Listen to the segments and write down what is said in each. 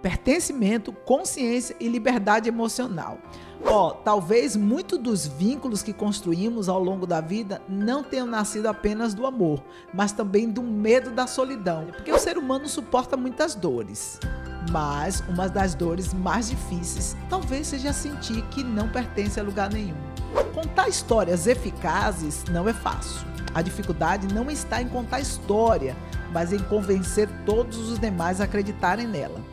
pertencimento, consciência e liberdade emocional. Talvez muitos dos vínculos que construímos ao longo da vida não tenham nascido apenas do amor, mas também do medo da solidão, porque o ser humano suporta muitas dores. Mas uma das dores mais difíceis talvez seja sentir que não pertence a lugar nenhum. Contar histórias eficazes não é fácil. A dificuldade não está em contar história, mas em convencer todos os demais a acreditarem nela.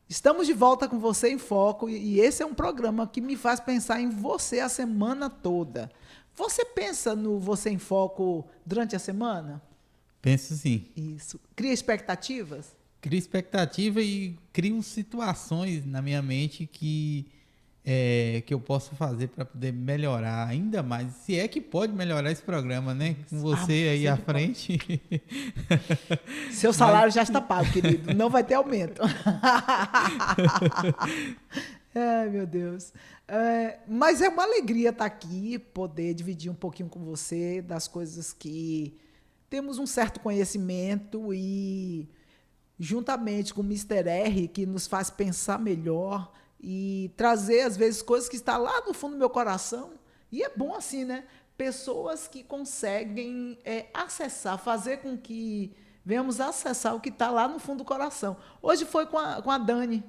Estamos de volta com Você em Foco e esse é um programa que me faz pensar em você a semana toda. Você pensa no Você em Foco durante a semana? Penso sim. Isso. Cria expectativas? Crio expectativa e crio situações na minha mente que eu posso fazer para poder melhorar ainda mais. Se é que pode melhorar esse programa, né? Com você aí à frente. Seu salário já está pago, querido. Não vai ter aumento. Ai, meu Deus. Mas é uma alegria estar aqui, poder dividir um pouquinho com você das coisas que temos um certo conhecimento e, juntamente com o Mr. R, que nos faz pensar melhor e trazer, às vezes, coisas que estão lá no fundo do meu coração. E é bom assim, né? Pessoas que conseguem acessar, fazer com que venhamos acessar o que está lá no fundo do coração. Hoje foi com a Dani.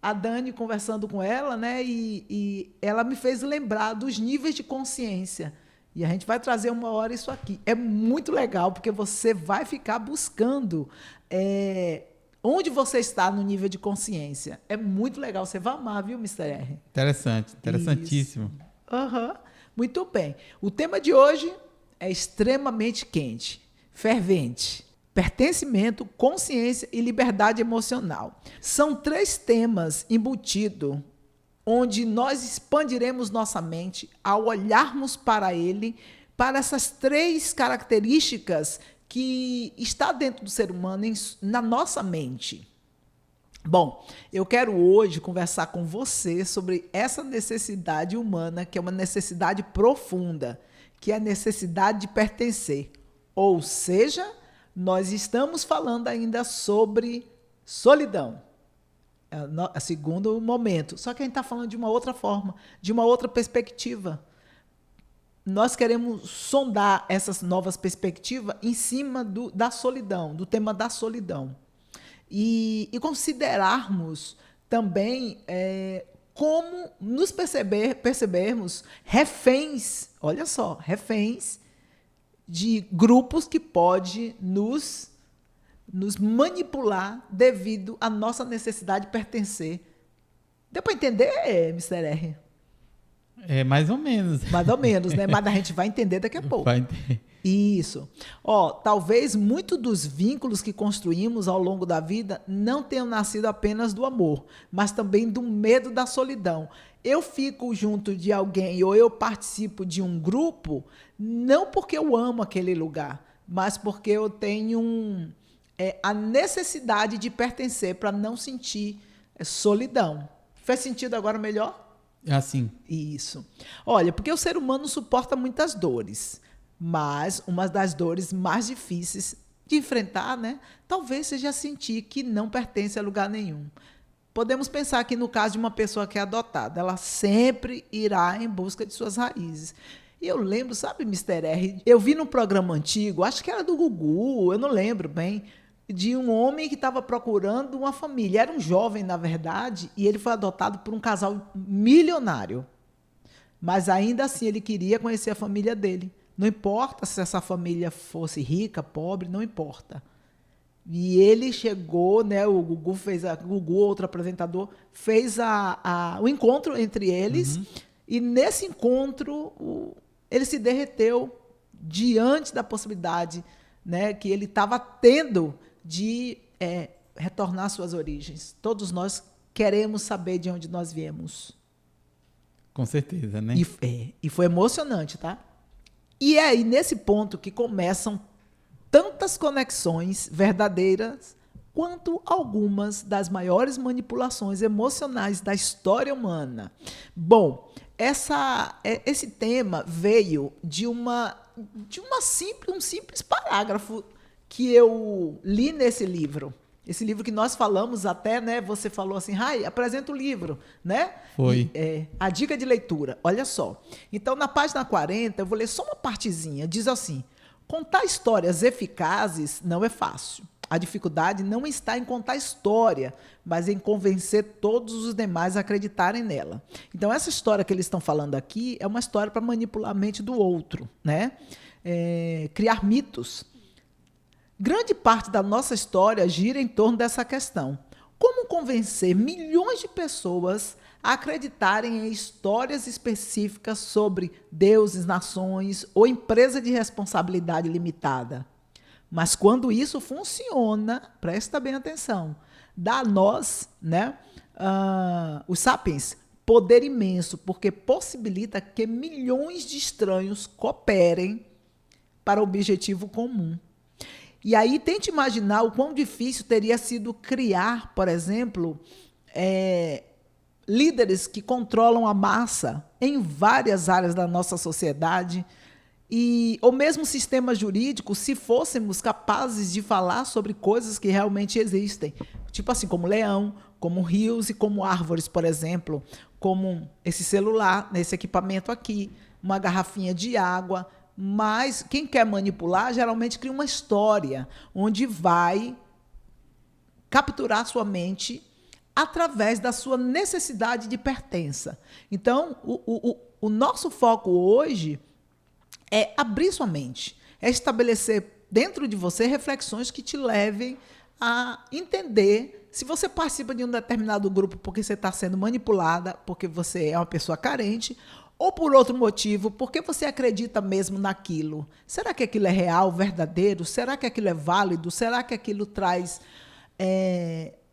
A Dani, conversando com ela, né? E ela me fez lembrar dos níveis de consciência. E a gente vai trazer uma hora isso aqui. É muito legal, porque você vai ficar buscando onde você está no nível de consciência. É muito legal. Você vai amar, viu, Mr. R? Interessante, interessantíssimo. Muito bem. O tema de hoje é extremamente quente, fervente. Pertencimento, consciência e liberdade emocional. São 3 temas embutidos, onde nós expandiremos nossa mente ao olharmos para ele, para essas 3 características que está dentro do ser humano, na nossa mente. Bom, eu quero hoje conversar com você sobre essa necessidade humana, que é uma necessidade profunda, que é a necessidade de pertencer. Ou seja, nós estamos falando ainda sobre solidão. É o segundo momento. Só que a gente está falando de uma outra forma, de uma outra perspectiva. Nós queremos sondar essas novas perspectivas em cima da solidão, do tema da solidão. E considerarmos também como nos percebermos reféns, olha só, reféns de grupos que podem nos manipular devido à nossa necessidade de pertencer. Deu para entender, Mr. R? Mais ou menos. Mais ou menos, né? Mas a gente vai entender daqui a pouco. Vai entender. Isso. Talvez muitos dos vínculos que construímos ao longo da vida não tenham nascido apenas do amor, mas também do medo da solidão. Eu fico junto de alguém ou eu participo de um grupo não porque eu amo aquele lugar, mas porque eu tenho a necessidade de pertencer para não sentir solidão. Faz sentido agora melhor? Assim. Isso. Olha, porque o ser humano suporta muitas dores, mas uma das dores mais difíceis de enfrentar, né, talvez seja sentir que não pertence a lugar nenhum. Podemos pensar aqui no caso de uma pessoa que é adotada, ela sempre irá em busca de suas raízes. E eu lembro, sabe, Mr. R, eu vi num programa antigo, acho que era do Gugu, eu não lembro bem, de um homem que estava procurando uma família. Era um jovem, na verdade, e ele foi adotado por um casal milionário. Mas ainda assim ele queria conhecer a família dele. Não importa se essa família fosse rica, pobre, não importa. E ele chegou, né, o Gugu, outro apresentador, fez o encontro entre eles, e nesse encontro ele se derreteu diante da possibilidade, né, que ele estava tendo de retornar às suas origens. Todos nós queremos saber de onde nós viemos. Com certeza, né? E foi emocionante, tá? E é aí nesse ponto que começam tantas conexões verdadeiras quanto algumas das maiores manipulações emocionais da história humana. Bom, esse tema veio de um simples parágrafo que eu li nesse livro. Esse livro que nós falamos até, né? Você falou assim, Rai, apresenta o livro, né? Foi. A dica de leitura, olha só. Então, na página 40, eu vou ler só uma partezinha. Diz assim, contar histórias eficazes não é fácil. A dificuldade não está em contar história, mas em convencer todos os demais a acreditarem nela. Então, essa história que eles estão falando aqui é uma história para manipular a mente do outro, né? Criar mitos. Grande parte da nossa história gira em torno dessa questão. Como convencer milhões de pessoas a acreditarem em histórias específicas sobre deuses, nações ou empresa de responsabilidade limitada? Mas quando isso funciona, presta bem atenção, dá a nós, né, os sapiens, poder imenso, porque possibilita que milhões de estranhos cooperem para o objetivo comum. E aí tente imaginar o quão difícil teria sido criar, por exemplo, líderes que controlam a massa em várias áreas da nossa sociedade, ou mesmo sistema jurídico, se fôssemos capazes de falar sobre coisas que realmente existem. Tipo assim, como leão, como rios e como árvores, por exemplo, como esse celular, esse equipamento aqui, uma garrafinha de água. Mas quem quer manipular geralmente cria uma história onde vai capturar sua mente através da sua necessidade de pertença. Então, o nosso foco hoje é abrir sua mente, é estabelecer dentro de você reflexões que te levem a entender se você participa de um determinado grupo porque você está sendo manipulada, porque você é uma pessoa carente, ou por outro motivo, porque você acredita mesmo naquilo. Será que aquilo é real, verdadeiro? Será que aquilo é válido? Será que aquilo traz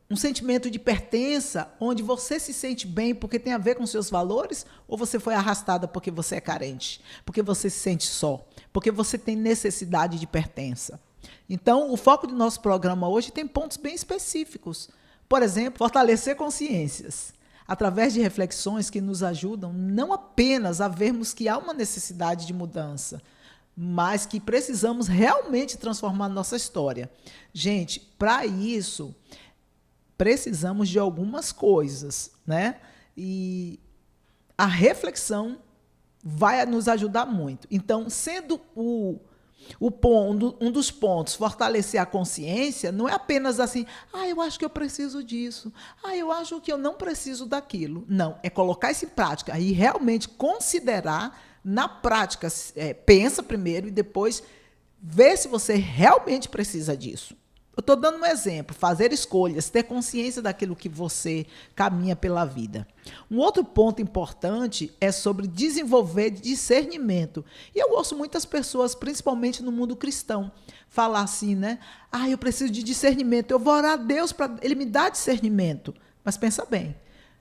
um sentimento de pertença, onde você se sente bem porque tem a ver com seus valores? Ou você foi arrastada porque você é carente? Porque você se sente só? Porque você tem necessidade de pertença? Então, o foco do nosso programa hoje tem pontos bem específicos. Por exemplo, fortalecer consciências, através de reflexões que nos ajudam não apenas a vermos que há uma necessidade de mudança, mas que precisamos realmente transformar nossa história. Gente, para isso, precisamos de algumas coisas, né? E a reflexão vai nos ajudar muito. Então, sendo um dos pontos, fortalecer a consciência, não é apenas assim, eu acho que eu preciso disso, eu acho que eu não preciso daquilo. Não, é colocar isso em prática e realmente considerar na prática. Pensa primeiro e depois vê se você realmente precisa disso. Eu estou dando um exemplo, fazer escolhas, ter consciência daquilo que você caminha pela vida. Um outro ponto importante é sobre desenvolver discernimento. E eu ouço muitas pessoas, principalmente no mundo cristão, falar assim, né? Eu preciso de discernimento, eu vou orar a Deus para Ele me dar discernimento. Mas pensa bem,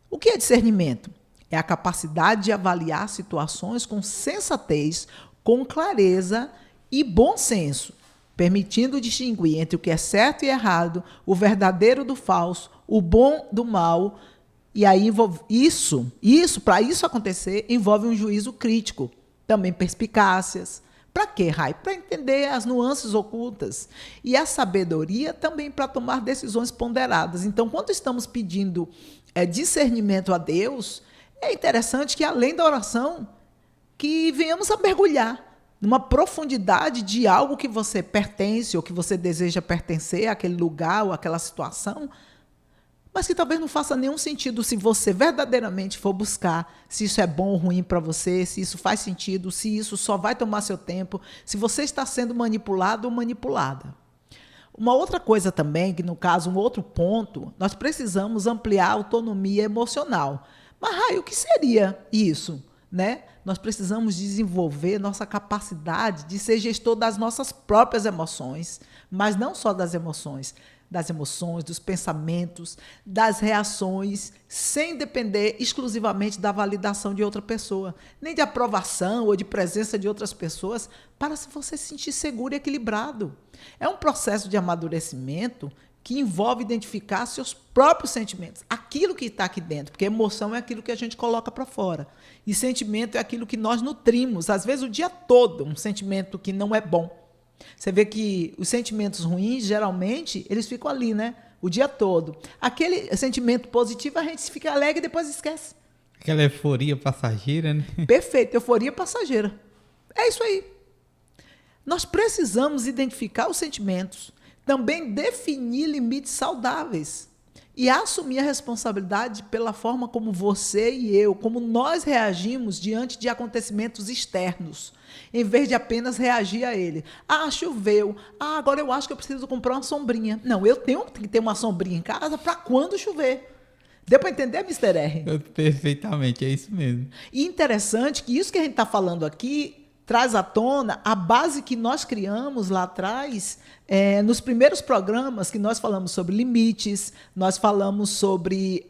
o que é discernimento? É a capacidade de avaliar situações com sensatez, com clareza e bom senso, permitindo distinguir entre o que é certo e errado, o verdadeiro do falso, o bom do mal. E aí para isso acontecer, envolve um juízo crítico, também perspicácias. Para quê, Rai? Para entender as nuances ocultas. E a sabedoria também para tomar decisões ponderadas. Então, quando estamos pedindo discernimento a Deus, é interessante que, além da oração, que venhamos a mergulhar numa profundidade de algo que você pertence ou que você deseja pertencer àquele lugar ou àquela situação, mas que talvez não faça nenhum sentido se você verdadeiramente for buscar se isso é bom ou ruim para você, se isso faz sentido, se isso só vai tomar seu tempo, se você está sendo manipulado ou manipulada. Uma outra coisa também, que no caso, um outro ponto, nós precisamos ampliar a autonomia emocional. Mas, Rai, o que seria isso, né? Nós precisamos desenvolver nossa capacidade de ser gestor das nossas próprias emoções, mas não só das emoções, dos pensamentos, das reações, sem depender exclusivamente da validação de outra pessoa, nem de aprovação ou de presença de outras pessoas, para você se sentir seguro e equilibrado. É um processo de amadurecimento que envolve identificar seus próprios sentimentos, aquilo que está aqui dentro, porque emoção é aquilo que a gente coloca para fora, e sentimento é aquilo que nós nutrimos, às vezes o dia todo, um sentimento que não é bom. Você vê que os sentimentos ruins, geralmente, eles ficam ali, né? O dia todo. Aquele sentimento positivo, a gente fica alegre e depois esquece. Aquela euforia passageira, né? Perfeito, euforia passageira. É isso aí. Nós precisamos identificar os sentimentos, também definir limites saudáveis e assumir a responsabilidade pela forma como você e eu, como nós reagimos diante de acontecimentos externos, em vez de apenas reagir a ele. Ah, choveu. Ah, agora eu acho que eu preciso comprar uma sombrinha. Não, eu tenho que ter uma sombrinha em casa para quando chover. Deu para entender, Mr. R? Perfeitamente, é isso mesmo. E interessante que isso que a gente está falando aqui traz à tona a base que nós criamos lá atrás, nos primeiros programas que nós falamos sobre limites, nós falamos sobre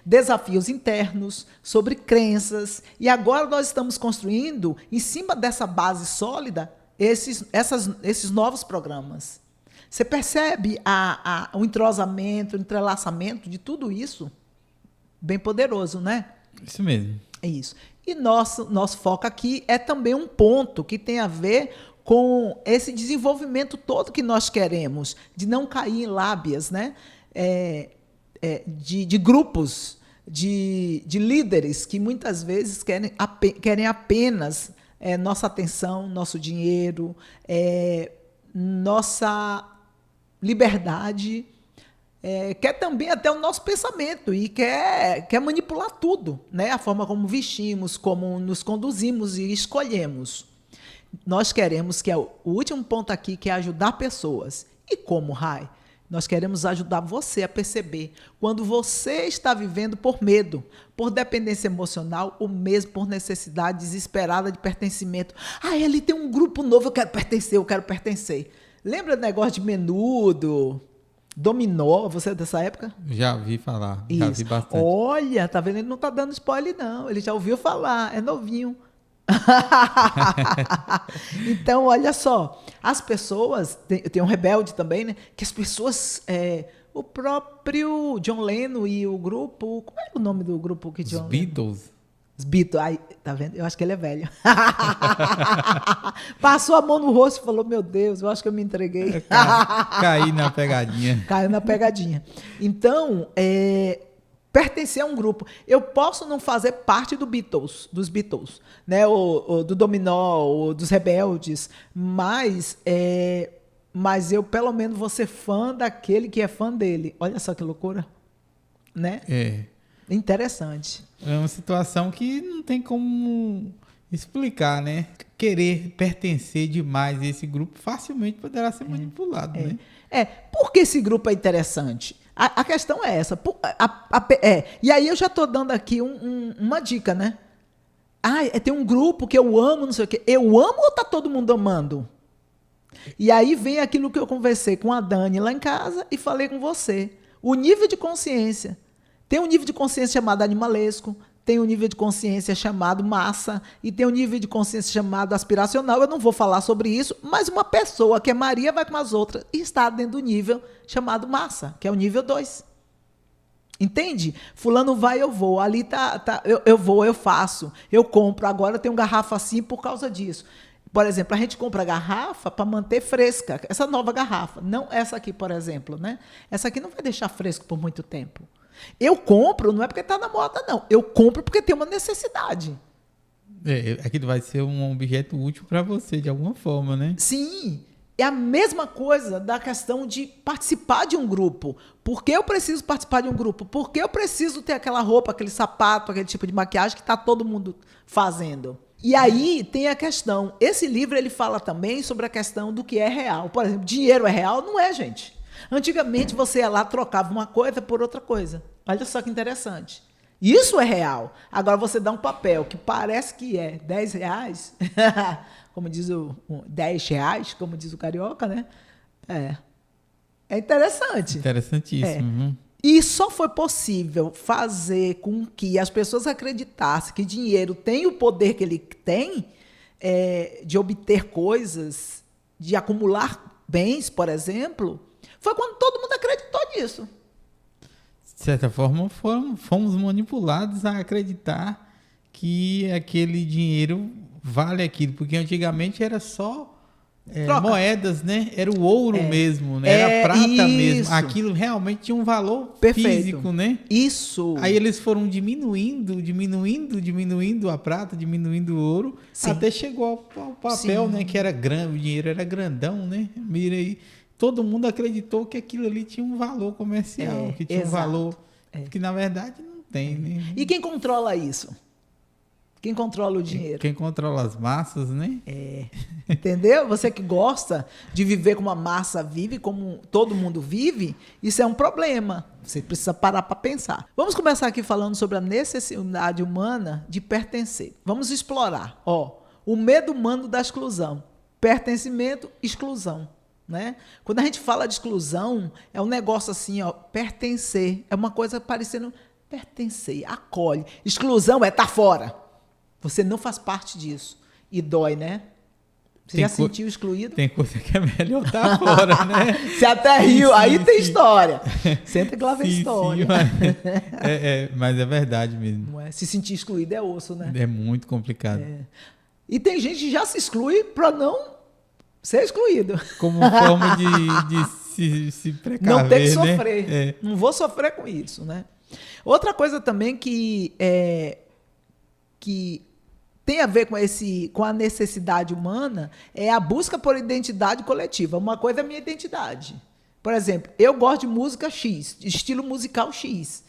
desafios internos, sobre crenças, e agora nós estamos construindo, em cima dessa base sólida, esses novos programas. Você percebe o entrosamento, o entrelaçamento de tudo isso? Bem poderoso, né? Isso mesmo. É isso. E nosso foco aqui é também um ponto que tem a ver com esse desenvolvimento todo que nós queremos, de não cair em lábias, né? De grupos, de líderes que muitas vezes querem apenas nossa atenção, nosso dinheiro, nossa liberdade, quer também até o nosso pensamento e quer manipular tudo, né? A forma como vestimos, como nos conduzimos e escolhemos. Nós queremos que o último ponto aqui, que é ajudar pessoas. E como, Rai? Nós queremos ajudar você a perceber quando você está vivendo por medo, por dependência emocional, ou mesmo por necessidade desesperada de pertencimento. Ah, ele tem um grupo novo, eu quero pertencer. Lembra do negócio de Menudo? Dominó, você é dessa época? Já ouvi falar, Isso. Já vi bastante. Olha, tá vendo? Ele não tá dando spoiler, não. Ele já ouviu falar, é novinho. Então, olha só, as pessoas, tem um Rebelde também, né? Que as pessoas, o próprio John Lennon e o grupo, como é o nome do grupo que John Beatles? Os Beatles, ai, tá vendo? Eu acho que ele é velho. Passou a mão no rosto e falou, meu Deus, eu acho que eu me entreguei. Caí na pegadinha. Caiu na pegadinha. Então, pertencer a um grupo. Eu posso não fazer parte dos Beatles, né? Ou do Dominó, ou dos Rebeldes, mas eu, pelo menos, vou ser fã daquele que é fã dele. Olha só que loucura. Né? Interessante. É uma situação que não tem como explicar, né? Querer pertencer demais a esse grupo facilmente poderá ser manipulado, né? Por que esse grupo é interessante? A questão é essa. E aí eu já estou dando aqui uma dica, né? Tem um grupo que eu amo, não sei o quê. Eu amo ou está todo mundo amando? E aí vem aquilo que eu conversei com a Dani lá em casa e falei com você. O nível de consciência. Tem um nível de consciência chamado animalesco, tem um nível de consciência chamado massa e tem um nível de consciência chamado aspiracional. Eu não vou falar sobre isso, mas uma pessoa que é Maria vai com as outras e está dentro do nível chamado massa, que é o nível 2. Entende? Fulano vai, eu vou. Ali eu vou, eu faço, eu compro. Agora eu tenho garrafa assim por causa disso. Por exemplo, a gente compra garrafa para manter fresca, essa nova garrafa. Não essa aqui, por exemplo, né? Essa aqui não vai deixar fresco por muito tempo. Eu compro, não é porque está na moda, não. Eu compro porque tem uma necessidade. Aquilo vai ser um objeto útil para você, de alguma forma, né? Sim. É a mesma coisa da questão de participar de um grupo. Por que eu preciso participar de um grupo? Por que eu preciso ter aquela roupa, aquele sapato, aquele tipo de maquiagem que está todo mundo fazendo? E aí tem a questão. Esse livro ele fala também sobre a questão do que é real. Por exemplo, dinheiro é real? Não é, gente. Antigamente você ia lá, trocava uma coisa por outra coisa. Olha só que interessante. Isso é real. Agora você dá um papel que parece que é R$10, como diz R$10, como diz o carioca, né? É interessante. Interessantíssimo. E só foi possível fazer com que as pessoas acreditassem que dinheiro tem o poder que ele tem, de obter coisas, de acumular bens, por exemplo, foi quando todo mundo acreditou nisso. De certa forma, fomos manipulados a acreditar que aquele dinheiro vale aquilo, porque antigamente era só moedas, né? Era o ouro mesmo, né? Era prata mesmo. Aquilo realmente tinha um valor físico, né? Isso. Aí eles foram diminuindo a prata, diminuindo o ouro, até chegou ao papel, né? Que era grande, o dinheiro era grandão, né? Mira aí. Todo mundo acreditou que aquilo ali tinha um valor comercial, que tinha um valor que na verdade não tem, né? E quem controla isso? Quem controla o dinheiro? Quem controla as massas, né? Entendeu? Você que gosta de viver como a massa vive, como todo mundo vive, isso é um problema. Você precisa parar para pensar. Vamos começar aqui falando sobre a necessidade humana de pertencer. Vamos explorar. O medo humano da exclusão. Pertencimento, exclusão. Né? Quando a gente fala de exclusão, é um negócio assim, pertencer. É uma coisa parecendo pertencer, acolhe. Exclusão é estar fora. Você não faz parte disso. E dói, né? Você já sentiu excluído? Tem coisa que é melhor estar fora, né? Você até riu, aí tem história. Senta que lá vem história. Mas é verdade mesmo. Não é? Se sentir excluído é osso, né? É muito complicado. E tem gente que já se exclui para não ser excluído. Como forma de se precaver, não ter que sofrer. Né? Não vou sofrer com isso, né? Outra coisa também que tem a ver com a necessidade humana é a busca por identidade coletiva. Uma coisa é a minha identidade. Por exemplo, eu gosto de música X, de estilo musical X.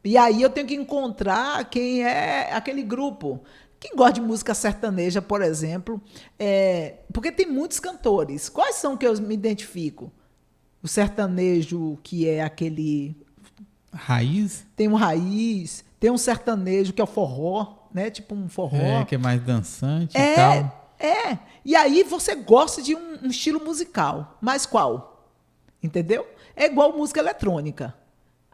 E aí eu tenho que encontrar quem é aquele grupo. Quem gosta de música sertaneja, por exemplo, porque tem muitos cantores. Quais são que eu me identifico? O sertanejo, que é aquele... Raiz? Tem um raiz, tem um sertanejo que é o forró, né? Tipo um forró. Que é mais dançante e tal. E aí você gosta de um estilo musical. Mas qual? Entendeu? É igual música eletrônica.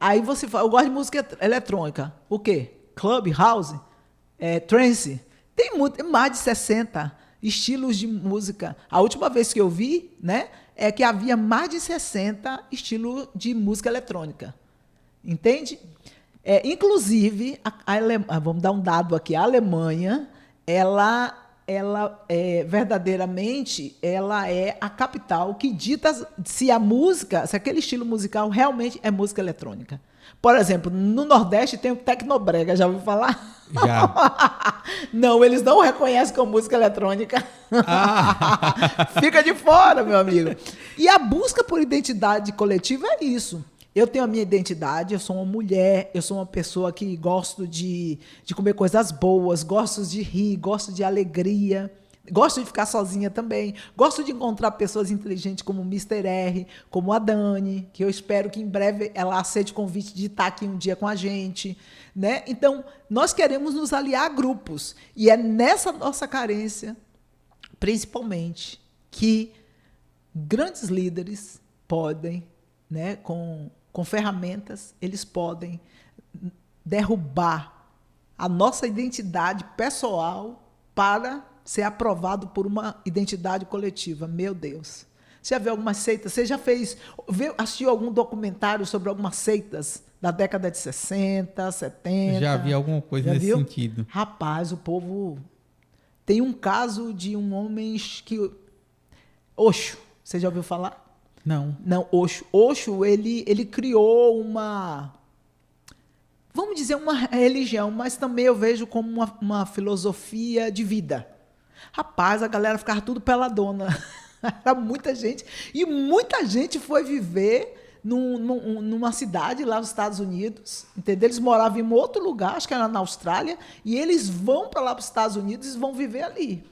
Aí você fala, eu gosto de música eletrônica. O quê? Club, house, trance. Tem mais de 60 estilos de música. A última vez que eu vi, né, é que havia mais de 60 estilos de música eletrônica. Entende? Inclusive, vamos dar um dado aqui, a Alemanha, ela verdadeiramente, ela é a capital que dita se aquele estilo musical realmente é música eletrônica. Por exemplo, no Nordeste tem o Tecnobrega, já ouviu falar? Já. Não, eles não reconhecem como música eletrônica. Fica de fora, meu amigo. E a busca por identidade coletiva é isso. Eu tenho a minha identidade, eu sou uma mulher, eu sou uma pessoa que gosto de comer coisas boas, gosto de rir, gosto de alegria, gosto de ficar sozinha também, gosto de encontrar pessoas inteligentes como o Mr. R, como a Dani, que eu espero que em breve ela aceite o convite de estar aqui um dia com a gente, né? Então, nós queremos nos aliar a grupos, e é nessa nossa carência, principalmente, que grandes líderes podem, né, com ferramentas, eles podem derrubar a nossa identidade pessoal para ser aprovado por uma identidade coletiva. Meu Deus. Você já viu algumas seitas? Você já assistiu algum documentário sobre algumas seitas da década de 60, 70? Já vi alguma coisa nesse sentido. Rapaz, o povo... Tem um caso de um homem que... Osho. Você já ouviu falar? Não. Não, Osho, ele criou vamos dizer, uma religião, mas também eu vejo como uma filosofia de vida. Rapaz, a galera ficava tudo peladona. Era muita gente. E muita gente foi viver numa cidade lá nos Estados Unidos, entendeu? Eles moravam em um outro lugar, acho que era na Austrália, e eles vão para lá para os Estados Unidos e vão viver ali.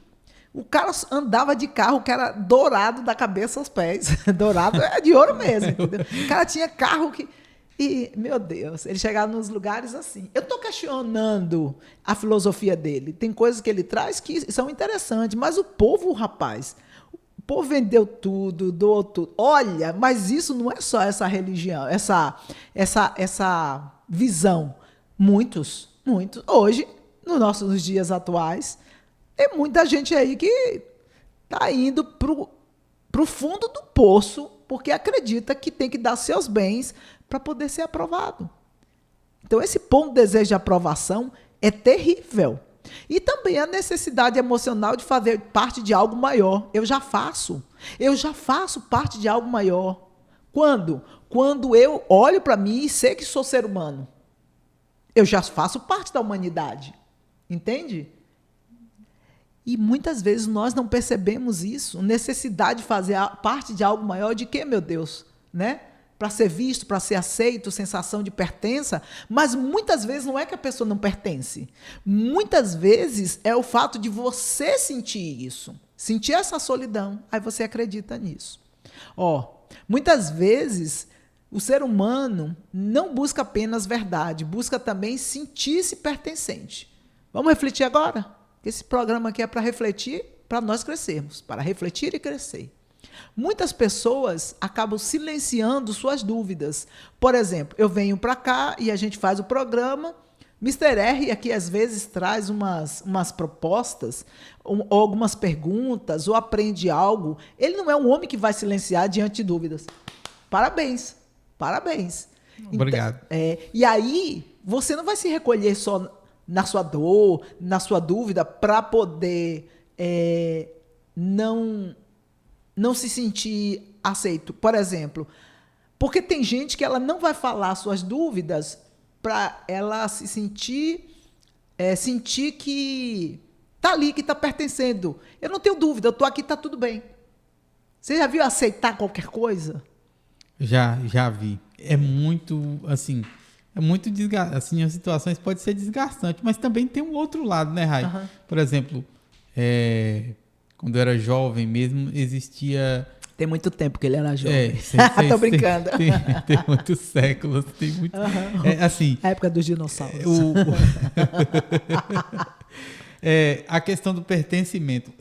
O cara andava de carro que era dourado da cabeça aos pés. Dourado é de ouro mesmo, entendeu? O cara tinha carro que... E, meu Deus, ele chegava nos lugares assim. Eu estou questionando a filosofia dele. Tem coisas que ele traz que são interessantes, mas o povo, rapaz, o povo vendeu tudo, doou tudo. Olha, mas isso não é só essa religião, essa visão. Muitos. Hoje, nos nossos dias atuais, tem muita gente aí que está indo para o fundo do poço porque acredita que tem que dar seus bens para poder ser aprovado. Então, esse ponto de desejo de aprovação é terrível. E também a necessidade emocional de fazer parte de algo maior. Eu já faço parte de algo maior. Quando? Quando eu olho para mim e sei que sou ser humano. Eu já faço parte da humanidade. Entende? E muitas vezes nós não percebemos isso. Necessidade de fazer parte de algo maior de quê, meu Deus? Né? Para ser visto, para ser aceito, sensação de pertença. Mas muitas vezes não é que a pessoa não pertence. Muitas vezes é o fato de você sentir isso. Sentir essa solidão. Aí você acredita nisso. Muitas vezes o ser humano não busca apenas verdade, busca também sentir-se pertencente. Vamos refletir agora? Esse programa aqui é para refletir, para nós crescermos, para refletir e crescer. Muitas pessoas acabam silenciando suas dúvidas. Por exemplo, eu venho para cá e a gente faz o programa. Mr. R aqui às vezes traz umas propostas, ou algumas perguntas, ou aprende algo. Ele não é um homem que vai silenciar diante de dúvidas. Parabéns, parabéns. Obrigado. Então, e aí, você não vai se recolher só na sua dor, na sua dúvida, para poder não se sentir aceito. Por exemplo, porque tem gente que ela não vai falar suas dúvidas para ela se sentir que está ali, que está pertencendo. Eu não tenho dúvida, eu estou aqui, está tudo bem. Você já viu aceitar qualquer coisa? Já vi. É muito, assim... É muito desgastante, assim, as situações podem ser desgastantes, mas também tem um outro lado, né, Rai? Uhum. Por exemplo, quando eu era jovem mesmo, existia... Tem muito tempo que ele era jovem. Tô brincando. Tem muitos séculos, tem muito... assim, a época dos dinossauros. A questão do pertencimento.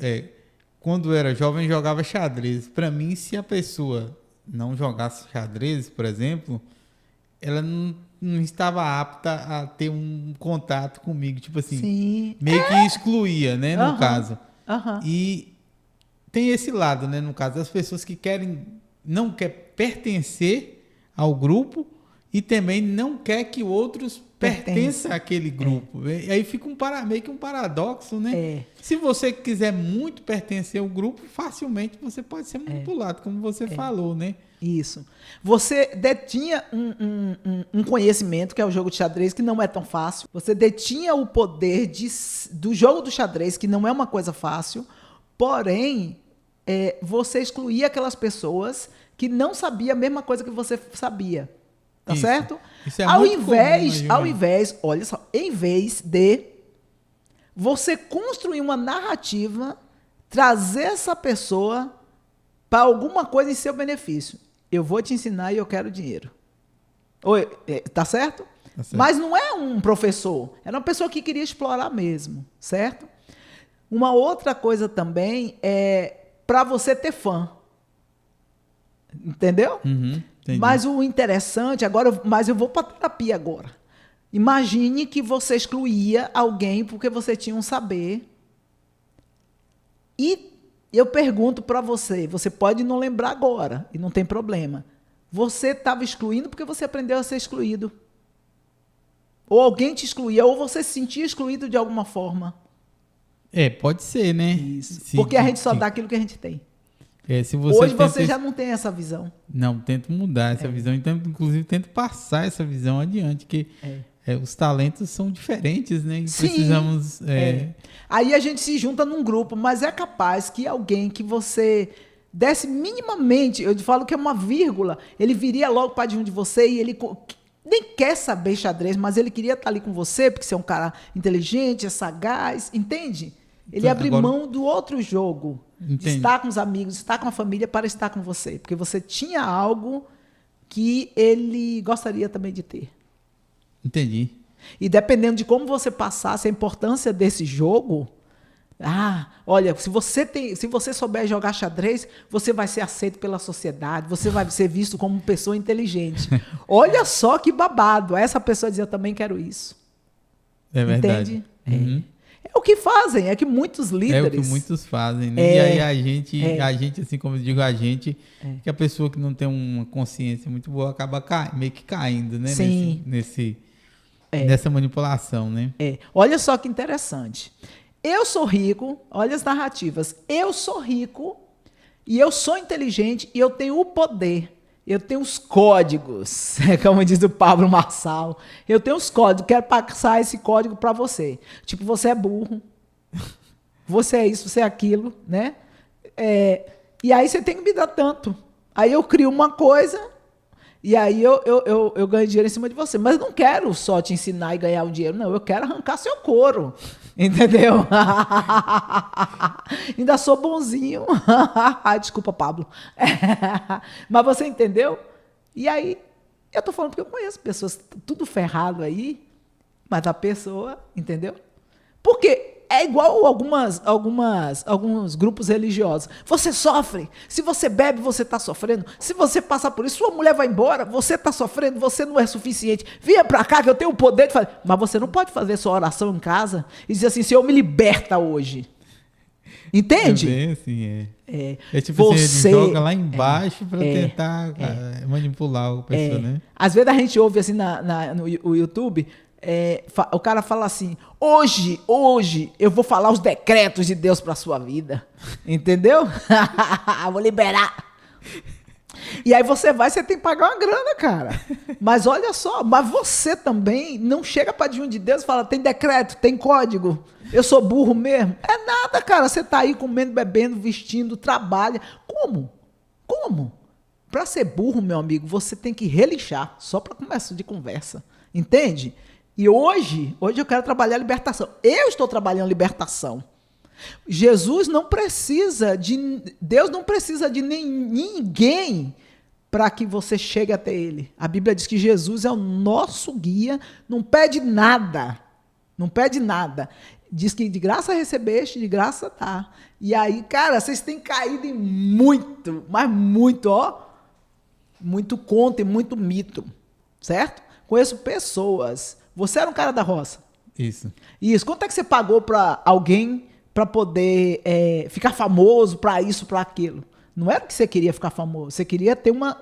Quando eu era jovem, jogava xadrez. Para mim, se a pessoa não jogasse xadrez, por exemplo, ela não estava apta a ter um contato comigo, tipo assim, sim, meio que excluía, né, no caso. E tem esse lado, né, no caso, das pessoas que não quer pertencer ao grupo e também não quer que outros pertençam àquele grupo. E aí fica meio que um paradoxo, né? Se você quiser muito pertencer ao grupo, facilmente você pode ser manipulado, como você falou, né? Isso. Você detinha um conhecimento, que é o jogo de xadrez, que não é tão fácil. Você detinha o poder do jogo do xadrez, que não é uma coisa fácil. Porém, você excluía aquelas pessoas que não sabiam a mesma coisa que você sabia. Tá certo? Isso é muito comum, ao invés, olha só, em vez de você construir uma narrativa, trazer essa pessoa para alguma coisa em seu benefício. Eu vou te ensinar e eu quero dinheiro. Tá certo? Tá certo? Mas não é um professor, era uma pessoa que queria explorar mesmo, certo? Uma outra coisa também é para você ter fã. Entendeu? Entendi. Mas o interessante, mas eu vou para terapia agora. Imagine que você excluía alguém porque você tinha um saber. E eu pergunto para você pode não lembrar agora, e não tem problema. Você estava excluindo porque você aprendeu a ser excluído. Ou alguém te excluía, ou você se sentia excluído de alguma forma. Pode ser, né? Isso. Porque a gente só dá aquilo que a gente tem. Hoje você já não tem essa visão. Não, tento mudar essa visão. Então, inclusive, tento passar essa visão adiante, que os talentos são diferentes, né? E sim, precisamos... Aí a gente se junta num grupo, mas é capaz que alguém que você desse minimamente, eu falo que é uma vírgula, ele viria logo para de você e ele nem quer saber xadrez, mas ele queria estar ali com você, porque você é um cara inteligente, é sagaz, entende? Ele abre mão do outro jogo. De estar com os amigos, estar com a família para estar com você. Porque você tinha algo que ele gostaria também de ter. Entendi. E dependendo de como você passasse a importância desse jogo, olha, se você souber jogar xadrez, você vai ser aceito pela sociedade, você vai ser visto como uma pessoa inteligente. Olha só que babado. Essa pessoa dizia, eu também quero isso. É verdade. Entende? É o que fazem, é que muitos líderes... É o que muitos fazem, né? E aí a gente, assim como eu digo, que a pessoa que não tem uma consciência muito boa acaba meio que caindo, né? Sim. nessa manipulação, né? Olha só que interessante. Eu sou rico, olha as narrativas. Eu sou rico e eu sou inteligente e eu tenho o poder. Eu tenho os códigos, como diz o Pablo Marçal. Eu tenho os códigos, quero passar esse código para você. Tipo, você é burro, você é isso, você é aquilo, né? E aí você tem que me dar tanto. Aí eu crio uma coisa e aí eu ganho dinheiro em cima de você. Mas eu não quero só te ensinar e ganhar um dinheiro, não. Eu quero arrancar seu couro, entendeu? Ainda sou bonzinho. Desculpa, Pablo. Mas você entendeu? E aí, eu tô falando porque eu conheço pessoas tudo ferrado aí, mas a pessoa, entendeu? Porque é igual alguns grupos religiosos. Você sofre. Se você bebe, você está sofrendo. Se você passar por isso, sua mulher vai embora, você está sofrendo, você não é suficiente. Venha para cá que eu tenho o poder de fazer. Mas você não pode fazer sua oração em casa e dizer assim, Senhor, me liberta hoje. Entende? É bem assim, É tipo você, assim, ele joga lá embaixo para tentar manipular a pessoa, né? Às vezes a gente ouve assim no YouTube, o cara fala assim, hoje eu vou falar os decretos de Deus para sua vida. Entendeu? Vou liberar. E aí você tem que pagar uma grana, cara. Mas olha só, mas você também não chega para diante de Deus e fala, tem decreto, tem código, eu sou burro mesmo. É nada, cara, você tá aí comendo, bebendo, vestindo, trabalha. Como? Para ser burro, meu amigo, você tem que relinchar, só para começo de conversa. Entende? E hoje eu quero trabalhar a libertação. Eu estou trabalhando libertação. Deus não precisa de ninguém para que você chegue até Ele. A Bíblia diz que Jesus é o nosso guia, não pede nada. Diz que de graça recebeste, de graça dá. E aí, cara, vocês têm caído em muito, mas muito, muito conto e muito mito, certo? Conheço pessoas. Você era um cara da roça. Isso. Quanto é que você pagou para alguém para poder ficar famoso, para isso, para aquilo? Não era que você queria ficar famoso. Você queria ter uma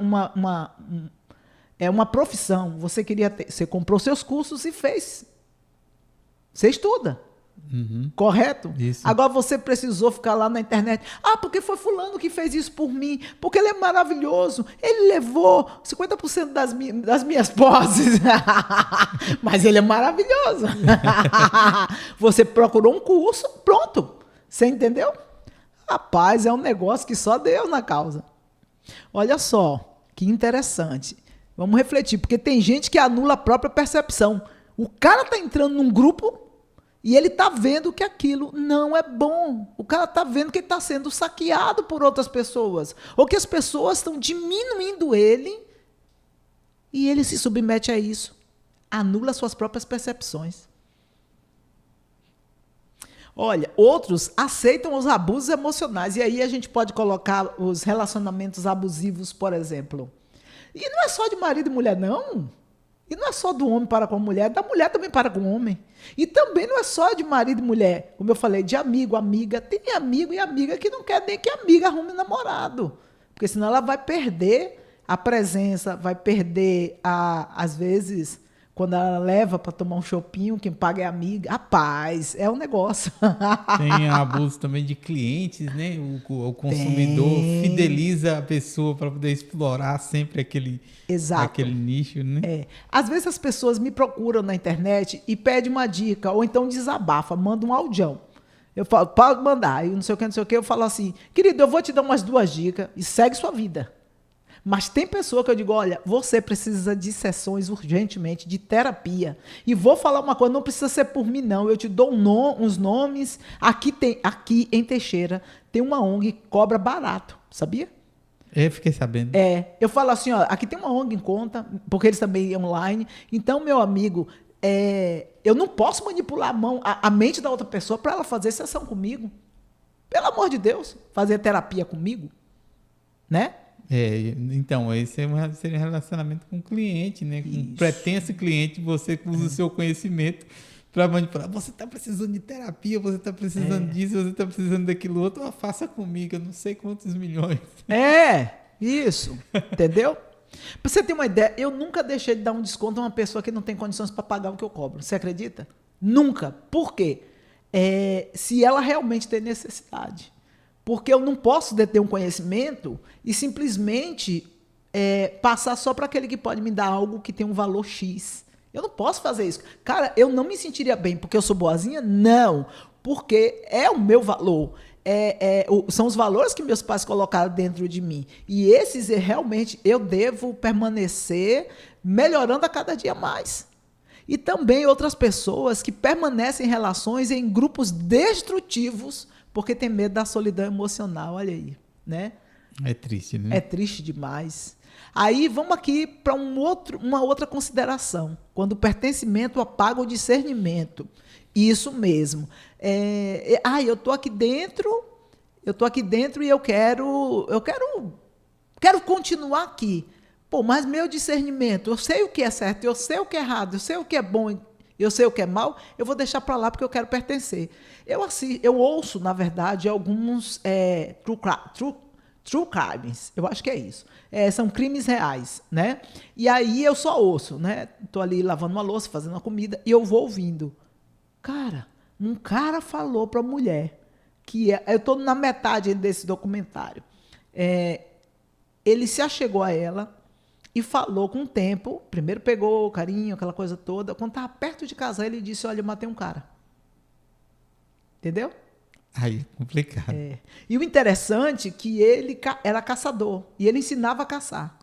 profissão. Você comprou seus cursos e fez. Você estuda. Uhum. Correto? Isso. Agora você precisou ficar lá na internet. Porque foi fulano que fez isso por mim. Porque ele é maravilhoso. Ele levou 50% das minhas posses. Mas ele é maravilhoso. Você procurou um curso, pronto. Você entendeu? Rapaz, é um negócio que só Deus na causa. Olha só, que interessante. Vamos refletir, porque tem gente que anula a própria percepção. O cara tá entrando num grupo e ele tá vendo que aquilo não é bom. O cara tá vendo que ele tá sendo saqueado por outras pessoas. Ou que as pessoas estão diminuindo ele e ele se submete a isso. Anula suas próprias percepções. Olha, outros aceitam os abusos emocionais. E aí a gente pode colocar os relacionamentos abusivos, por exemplo. E não é só de marido e mulher, não. E não é só do homem para com a mulher, da mulher também para com o homem. E também não é só de marido e mulher, como eu falei, de amigo, amiga. Tem amigo e amiga que não quer nem que a amiga arrume namorado. Porque senão ela vai perder a presença, vai perder, às vezes, quando ela leva para tomar um chopinho, quem paga é a amiga. Rapaz, é um negócio. Tem abuso também de clientes, né? O consumidor fideliza a pessoa para poder explorar sempre aquele nicho, né? Às vezes as pessoas me procuram na internet e pedem uma dica, ou então desabafa, manda um audião. Eu falo, pode mandar, não sei o que, eu falo assim, querido, eu vou te dar umas 2 dicas e segue sua vida. Mas tem pessoa que eu digo, olha, você precisa de sessões urgentemente, de terapia. E vou falar uma coisa, não precisa ser por mim, não. Eu te dou uns nomes. Aqui em Teixeira tem uma ONG que cobra barato, sabia? Eu fiquei sabendo. Eu falo assim, ó, aqui tem uma ONG em conta, porque eles também online. Então, meu amigo, eu não posso manipular a mente da outra pessoa para ela fazer sessão comigo. Pelo amor de Deus, fazer terapia comigo, né? Então, esse seria um relacionamento com o cliente, né? Com um pretenso cliente, você usa o seu conhecimento para manipular. Você está precisando de terapia, você está precisando disso, você está precisando daquilo outro, faça comigo, eu não sei quantos milhões. Isso, entendeu? Para você ter uma ideia, eu nunca deixei de dar um desconto a uma pessoa que não tem condições para pagar o que eu cobro. Você acredita? Nunca. Por quê? Se ela realmente tem necessidade. Porque eu não posso deter um conhecimento e simplesmente passar só para aquele que pode me dar algo que tem um valor X. Eu não posso fazer isso. Cara, eu não me sentiria bem porque eu sou boazinha? Não. Porque é o meu valor. São os valores que meus pais colocaram dentro de mim. E esses realmente eu devo permanecer melhorando a cada dia mais. E também outras pessoas que permanecem em relações em grupos destrutivos porque tem medo da solidão emocional. Olha aí, né? É triste, né? É triste demais. Aí vamos aqui para uma outra consideração. Quando o pertencimento apaga o discernimento. Isso mesmo. Eu estou aqui dentro e eu quero continuar aqui. Pô, mas meu discernimento, eu sei o que é certo, eu sei o que é errado, eu sei o que é bom, eu sei o que é mal, eu vou deixar para lá porque eu quero pertencer. Eu ouço, na verdade, alguns true crimes, eu acho que é isso. São crimes reais, né? E aí eu só ouço, né? Estou ali lavando uma louça, fazendo uma comida, e eu vou ouvindo. Cara, um cara falou para a mulher, eu estou na metade desse documentário, ele se achegou a ela e falou com o tempo, primeiro pegou o carinho, aquela coisa toda, quando estava perto de casar, ele disse, olha, eu matei um cara. Entendeu? Aí é complicado. E o interessante é que ele era caçador, e ele ensinava a caçar.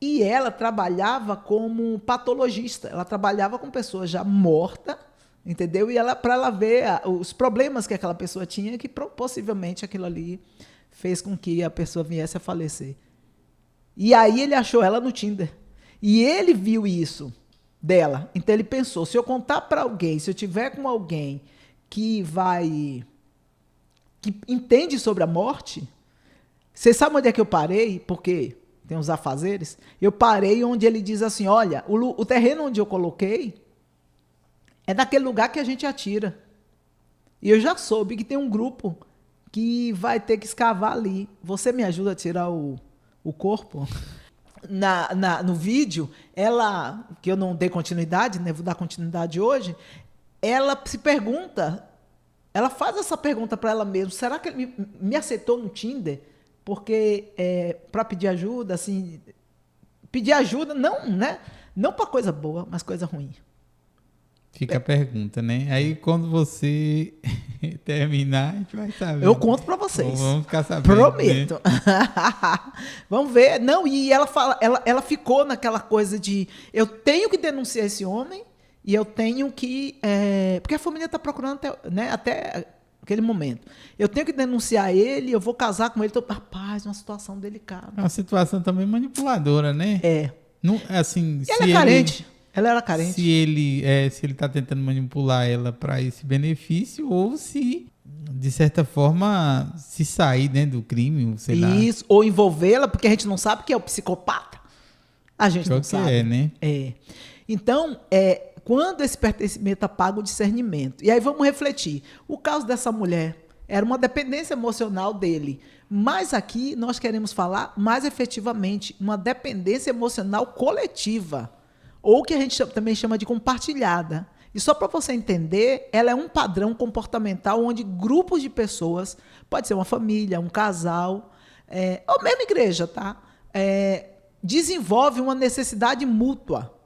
E ela trabalhava como patologista, ela trabalhava com pessoas já mortas, entendeu? E para ela ver os problemas que aquela pessoa tinha, que possivelmente aquilo ali fez com que a pessoa viesse a falecer. E aí ele achou ela no Tinder. E ele viu isso dela. Então ele pensou, se eu contar para alguém, se eu tiver com alguém que entende sobre a morte, você sabe onde é que eu parei? Porque tem uns afazeres. Eu parei onde ele diz assim, olha, o terreno onde eu coloquei é daquele lugar que a gente atira. E eu já soube que tem um grupo que vai ter que escavar ali. Você me ajuda a tirar o corpo? No vídeo, ela, que eu não dei continuidade, né, vou dar continuidade hoje, ela se pergunta, ela faz essa pergunta para ela mesma, será que ele me aceitou no Tinder? Porque para pedir ajuda, assim, pedir ajuda, não, né? Não para coisa boa, mas coisa ruim. Fica a pergunta, né? Aí quando você terminar, a gente vai saber. Eu conto para vocês. Vamos ficar sabendo. Prometo. Né? Vamos ver. Não, e ela fala, ela ficou naquela coisa de eu tenho que denunciar esse homem e eu tenho que. Porque a família está procurando até aquele momento. Eu tenho que denunciar ele, eu vou casar com ele. Rapaz, uma situação delicada. É uma situação também manipuladora, né? Não, assim, e ela é carente. Ela era carente. Se ele está tentando manipular ela para esse benefício ou se, de certa forma, se sair, né, do crime, sei lá. Isso, ou envolvê-la, porque a gente não sabe que é o psicopata. A gente não sabe. Né? Então, quando esse pertencimento apaga o discernimento. E aí vamos refletir. O caso dessa mulher era uma dependência emocional dele. Mas aqui nós queremos falar mais efetivamente uma dependência emocional coletiva. Ou que a gente também chama de compartilhada. E só para você entender, ela é um padrão comportamental onde grupos de pessoas, pode ser uma família, um casal, ou mesmo igreja, tá? Desenvolve uma necessidade mútua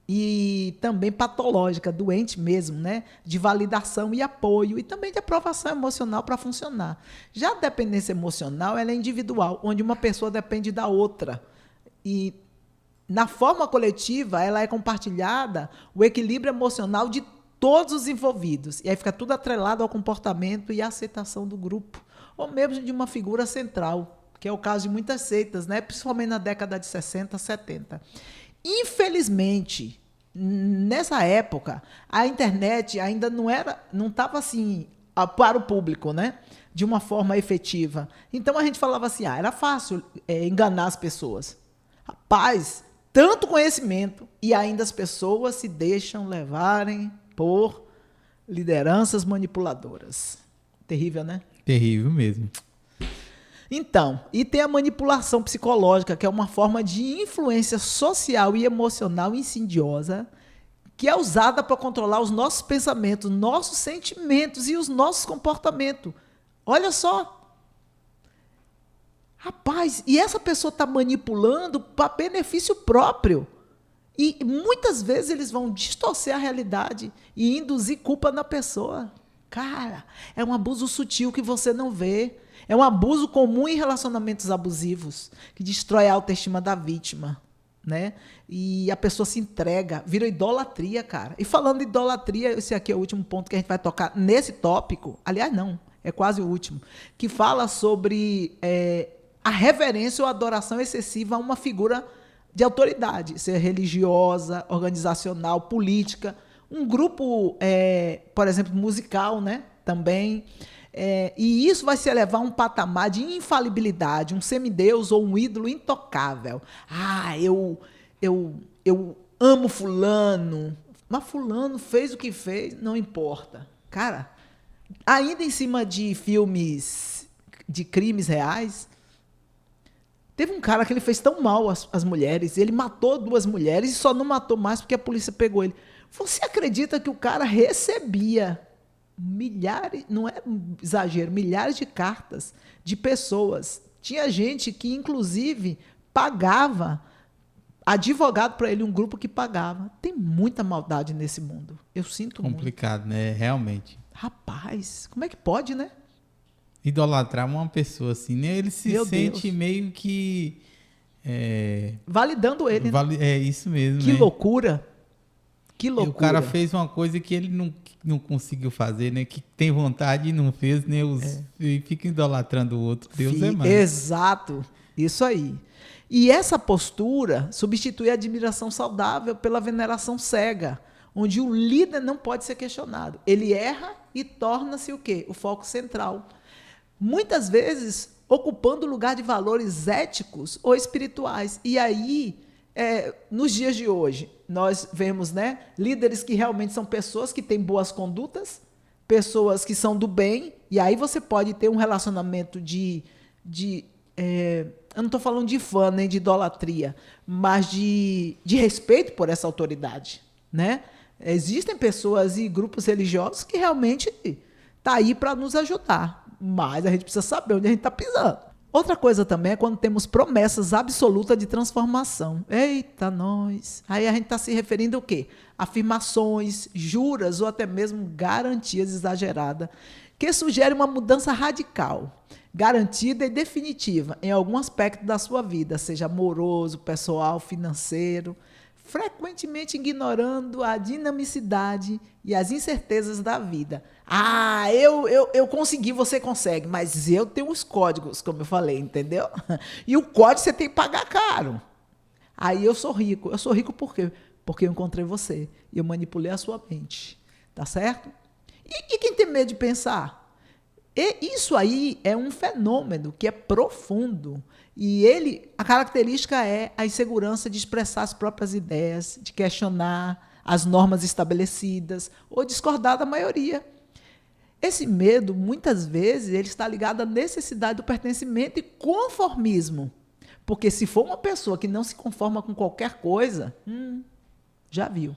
e também patológica, doente mesmo, né? De validação e apoio e também de aprovação emocional para funcionar. Já a dependência emocional, ela é individual, onde uma pessoa depende da outra. E na forma coletiva, ela é compartilhada o equilíbrio emocional de todos os envolvidos. E aí fica tudo atrelado ao comportamento e à aceitação do grupo. Ou mesmo de uma figura central, que é o caso de muitas seitas, né? Principalmente na década de 60, 70. Infelizmente, nessa época, a internet ainda não estava assim para o público, né? De uma forma efetiva. Então a gente falava assim, era fácil enganar as pessoas. Rapaz, tanto conhecimento e ainda as pessoas se deixam levarem por lideranças manipuladoras. Terrível, né? Terrível mesmo. Então, e tem a manipulação psicológica, que é uma forma de influência social e emocional insidiosa, que é usada para controlar os nossos pensamentos, nossos sentimentos e os nossos comportamentos. Olha só. Rapaz, e essa pessoa está manipulando para benefício próprio. E muitas vezes eles vão distorcer a realidade e induzir culpa na pessoa. Cara, é um abuso sutil que você não vê. É um abuso comum em relacionamentos abusivos, que destrói a autoestima da vítima, né? E a pessoa se entrega, vira idolatria, cara. E falando de idolatria, esse aqui é o último ponto que a gente vai tocar nesse tópico. Aliás, não, é quase o último. Que fala sobre a reverência ou adoração excessiva a uma figura de autoridade, seja religiosa, organizacional, política, um grupo, por exemplo, musical, né? Também. E isso vai se elevar a um patamar de infalibilidade, um semideus ou um ídolo intocável. Ah, eu amo fulano, mas fulano fez o que fez, não importa. Cara, ainda em cima de filmes de crimes reais, teve um cara que ele fez tão mal às mulheres, ele matou 2 mulheres e só não matou mais porque a polícia pegou ele. Você acredita que o cara recebia milhares, não é exagero, milhares de cartas de pessoas? Tinha gente que, inclusive, pagava advogado para ele, um grupo que pagava. Tem muita maldade nesse mundo. Eu sinto muito. Complicado, né? Realmente. Rapaz, como é que pode, né? Idolatrar uma pessoa assim, né? Ele se sente meio que... validando ele. É isso mesmo, que né? loucura. Que loucura. E o cara fez uma coisa que ele não conseguiu fazer, né? Que tem vontade e não fez, né? E fica idolatrando o outro. Deus é mais. Exato. Isso aí. E essa postura substitui a admiração saudável pela veneração cega, onde o líder não pode ser questionado. Ele erra e torna-se o quê? O foco central. Muitas vezes ocupando o lugar de valores éticos ou espirituais. E aí, nos dias de hoje, nós vemos, né, líderes que realmente são pessoas que têm boas condutas, pessoas que são do bem, e aí você pode ter um relacionamento eu não estou falando de fã nem de idolatria, mas de respeito por essa autoridade, né? Existem pessoas e grupos religiosos que realmente estão aí para nos ajudar, mas a gente precisa saber onde a gente está pisando. Outra coisa também é quando temos promessas absolutas de transformação. Eita, nós! Aí a gente está se referindo ao quê? Afirmações, juras ou até mesmo garantias exageradas, que sugerem uma mudança radical, garantida e definitiva em algum aspecto da sua vida, seja amoroso, pessoal, financeiro, frequentemente ignorando a dinamicidade e as incertezas da vida. Ah, eu consegui, você consegue, mas eu tenho os códigos, como eu falei, entendeu? E o código você tem que pagar caro. Aí eu sou rico. Eu sou rico por quê? Porque eu encontrei você e eu manipulei a sua mente. Tá certo? E quem tem medo de pensar? E isso aí é um fenômeno que é profundo. E a característica é a insegurança de expressar as próprias ideias, de questionar as normas estabelecidas ou discordar da maioria. Esse medo, muitas vezes, ele está ligado à necessidade do pertencimento e conformismo. Porque se for uma pessoa que não se conforma com qualquer coisa, já viu.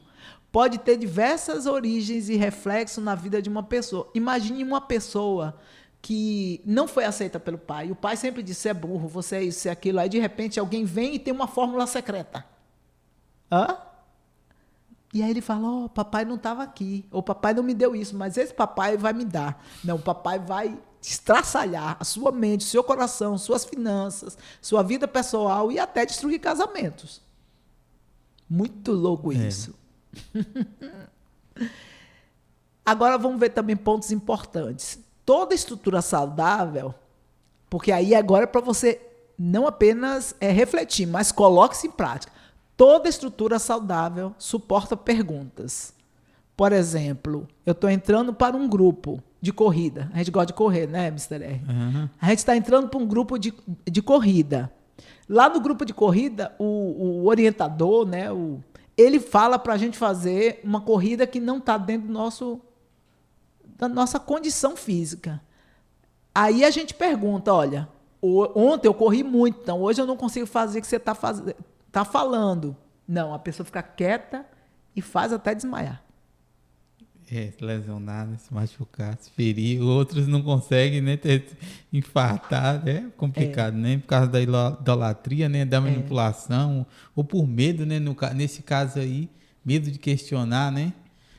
Pode ter diversas origens e reflexos na vida de uma pessoa. Imagine uma pessoa que não foi aceita pelo pai. O pai sempre disse, você é burro, você é isso, você é aquilo. Aí, de repente, alguém vem e tem uma fórmula secreta. Hã? E aí ele fala, papai não estava aqui. Ou papai não me deu isso, mas esse papai vai me dar. Não, o papai vai estraçalhar a sua mente, seu coração, suas finanças, sua vida pessoal e até destruir casamentos. Muito louco isso. Agora vamos ver também pontos importantes. Toda estrutura saudável, porque aí agora é para você não apenas refletir, mas coloque-se em prática. Toda estrutura saudável suporta perguntas. Por exemplo, eu estou entrando para um grupo de corrida. A gente gosta de correr, né, Mr. R? Uhum. A gente está entrando para um grupo de corrida. Lá no grupo de corrida, o orientador, né, ele fala para a gente fazer uma corrida que não está dentro da nossa condição física. Aí a gente pergunta, olha, Ontem eu corri muito, então hoje eu não consigo fazer o que você tá falando. Não, a pessoa fica quieta e faz até desmaiar. Se lesionar, né? Se machucar, se ferir. Outros não conseguem, né? Infartar. É complicado, né? Por causa da idolatria, né? Da manipulação. Ou por medo, né? Nesse caso aí, medo de questionar, né?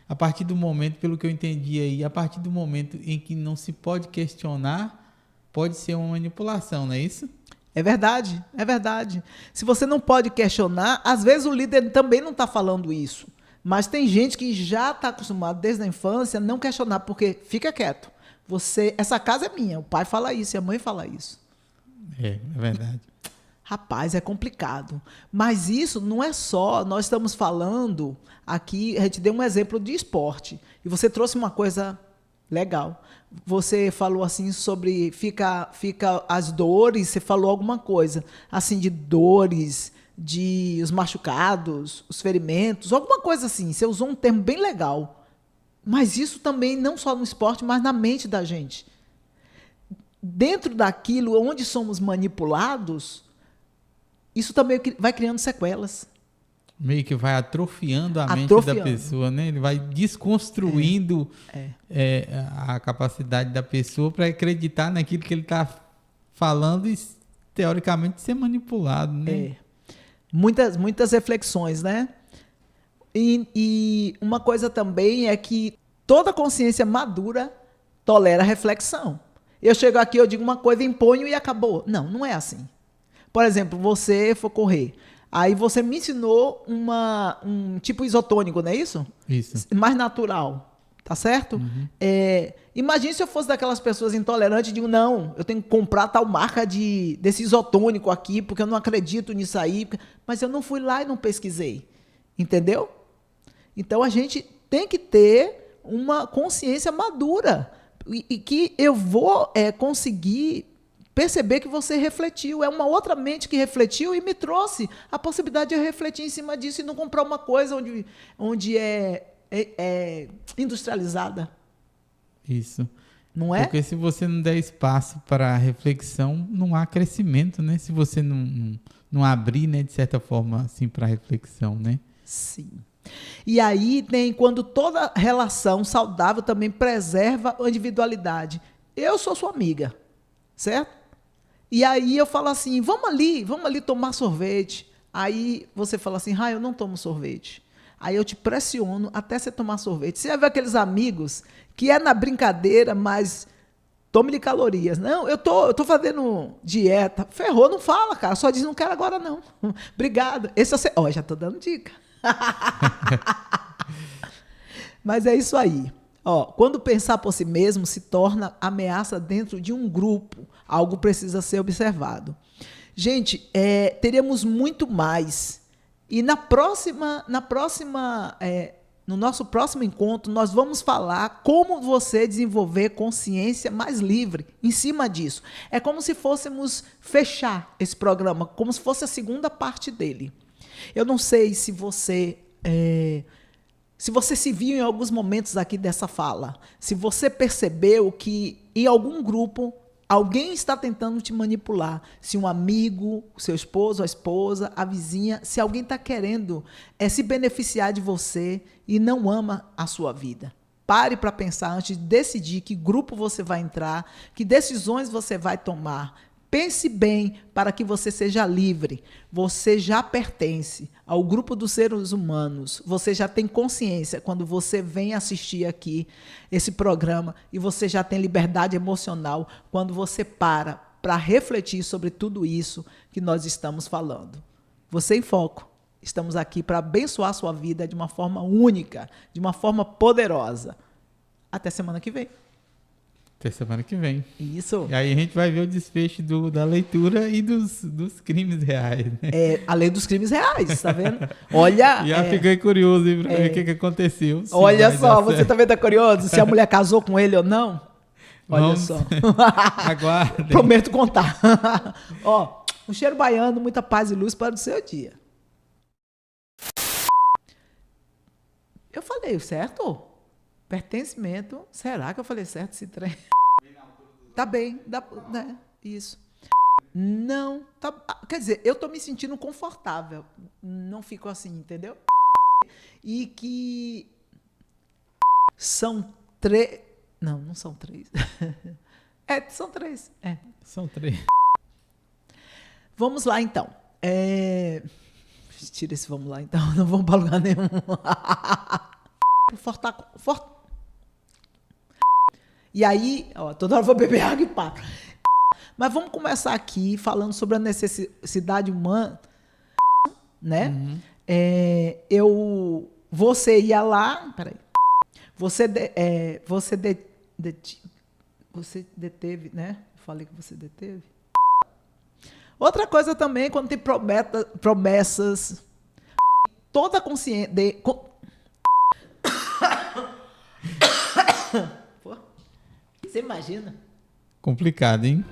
A partir do momento, pelo que eu entendi aí, a partir do momento em que não se pode questionar, pode ser uma manipulação, não é isso? É verdade, é verdade. Se você não pode questionar, às vezes o líder também não está falando isso. Mas tem gente que já está acostumado desde a infância a não questionar, porque fica quieto. Essa casa é minha, o pai fala isso e a mãe fala isso. É verdade. Rapaz, é complicado. Mas isso não é só, nós estamos falando aqui, a gente deu um exemplo de esporte. E você trouxe uma coisa legal. Você falou assim sobre fica as dores, você falou alguma coisa assim de dores, de os machucados, os ferimentos, alguma coisa assim. Você usou um termo bem legal. Mas isso também não só no esporte, mas na mente da gente. Dentro daquilo onde somos manipulados, isso também vai criando sequelas. Meio que vai atrofiando a mente da pessoa, né? Ele vai desconstruindo a capacidade da pessoa para acreditar naquilo que ele está falando e, teoricamente, ser manipulado, né? Muitas reflexões, né? E uma coisa também é que toda consciência madura tolera reflexão. Eu chego aqui, eu digo uma coisa, imponho e acabou. Não, não é assim. Por exemplo, você for correr. Aí você me ensinou um tipo isotônico, não é isso? Isso. Mais natural, tá certo? Uhum. Imagine se eu fosse daquelas pessoas intolerantes e digo, não, eu tenho que comprar tal marca desse isotônico aqui, porque eu não acredito nisso aí. Mas eu não fui lá e não pesquisei. Entendeu? Então a gente tem que ter uma consciência madura e que eu vou conseguir perceber que você refletiu. É uma outra mente que refletiu e me trouxe a possibilidade de eu refletir em cima disso e não comprar uma coisa onde é industrializada. Isso. Não é? Porque se você não der espaço para a reflexão, não há crescimento, né? Se você não abrir, né, de certa forma, assim, para a reflexão, né? Sim. E aí tem quando toda relação saudável também preserva a individualidade. Eu sou sua amiga, certo? E aí eu falo assim, vamos ali tomar sorvete. Aí você fala assim, eu não tomo sorvete. Aí eu te pressiono até você tomar sorvete. Você vai ver aqueles amigos que é na brincadeira, mas tome-lhe calorias. Não, eu tô fazendo dieta. Ferrou, não fala, cara. Só diz, não quero agora, não. Obrigado. Esse é você. Já tô dando dica. Mas é isso aí. Quando pensar por si mesmo se torna ameaça dentro de um grupo. Algo precisa ser observado. Gente, teremos muito mais. E no nosso próximo encontro, nós vamos falar como você desenvolver consciência mais livre em cima disso. É como se fôssemos fechar esse programa, como se fosse a segunda parte dele. Eu não sei se você se viu em alguns momentos aqui dessa fala, se você percebeu que em algum grupo alguém está tentando te manipular, se um amigo, o seu esposo, a esposa, a vizinha, se alguém está querendo se beneficiar de você e não ama a sua vida. Pare para pensar antes de decidir que grupo você vai entrar, que decisões você vai tomar. Pense bem para que você seja livre. Você já pertence ao grupo dos seres humanos. Você já tem consciência quando você vem assistir aqui esse programa e você já tem liberdade emocional quando você para refletir sobre tudo isso que nós estamos falando. Você em Foco. Estamos aqui para abençoar a sua vida de uma forma única, de uma forma poderosa. Até semana que vem. Até semana que vem. Isso. E aí a gente vai ver o desfecho da leitura e dos crimes reais, né? A lei dos crimes reais, tá vendo? Olha... Já fiquei curioso para ver o que aconteceu. Olha só, você também tá curioso? Se a mulher casou com ele ou não? Olha só. Aguardem. Prometo contar. Um cheiro baiano, muita paz e luz para o seu dia. Eu falei certo? Pertencimento. Será que eu falei certo esse trem? Tá bem, né? Isso. Não, tá, quer dizer, eu tô me sentindo confortável. Não fico assim, entendeu? E que são 3. Não, não são 3. São 3. São 3. Vamos lá, então. Tira esse vamos lá, então. Não vamos para lugar nenhum. E aí, ó, toda hora eu vou beber água e pá. Mas vamos começar aqui falando sobre a necessidade humana, né? Uhum. Você ia lá, peraí. Você deteve, né? Eu falei que você deteve. Outra coisa também, quando tem promessas, toda consciência. Você imagina? Complicado, hein?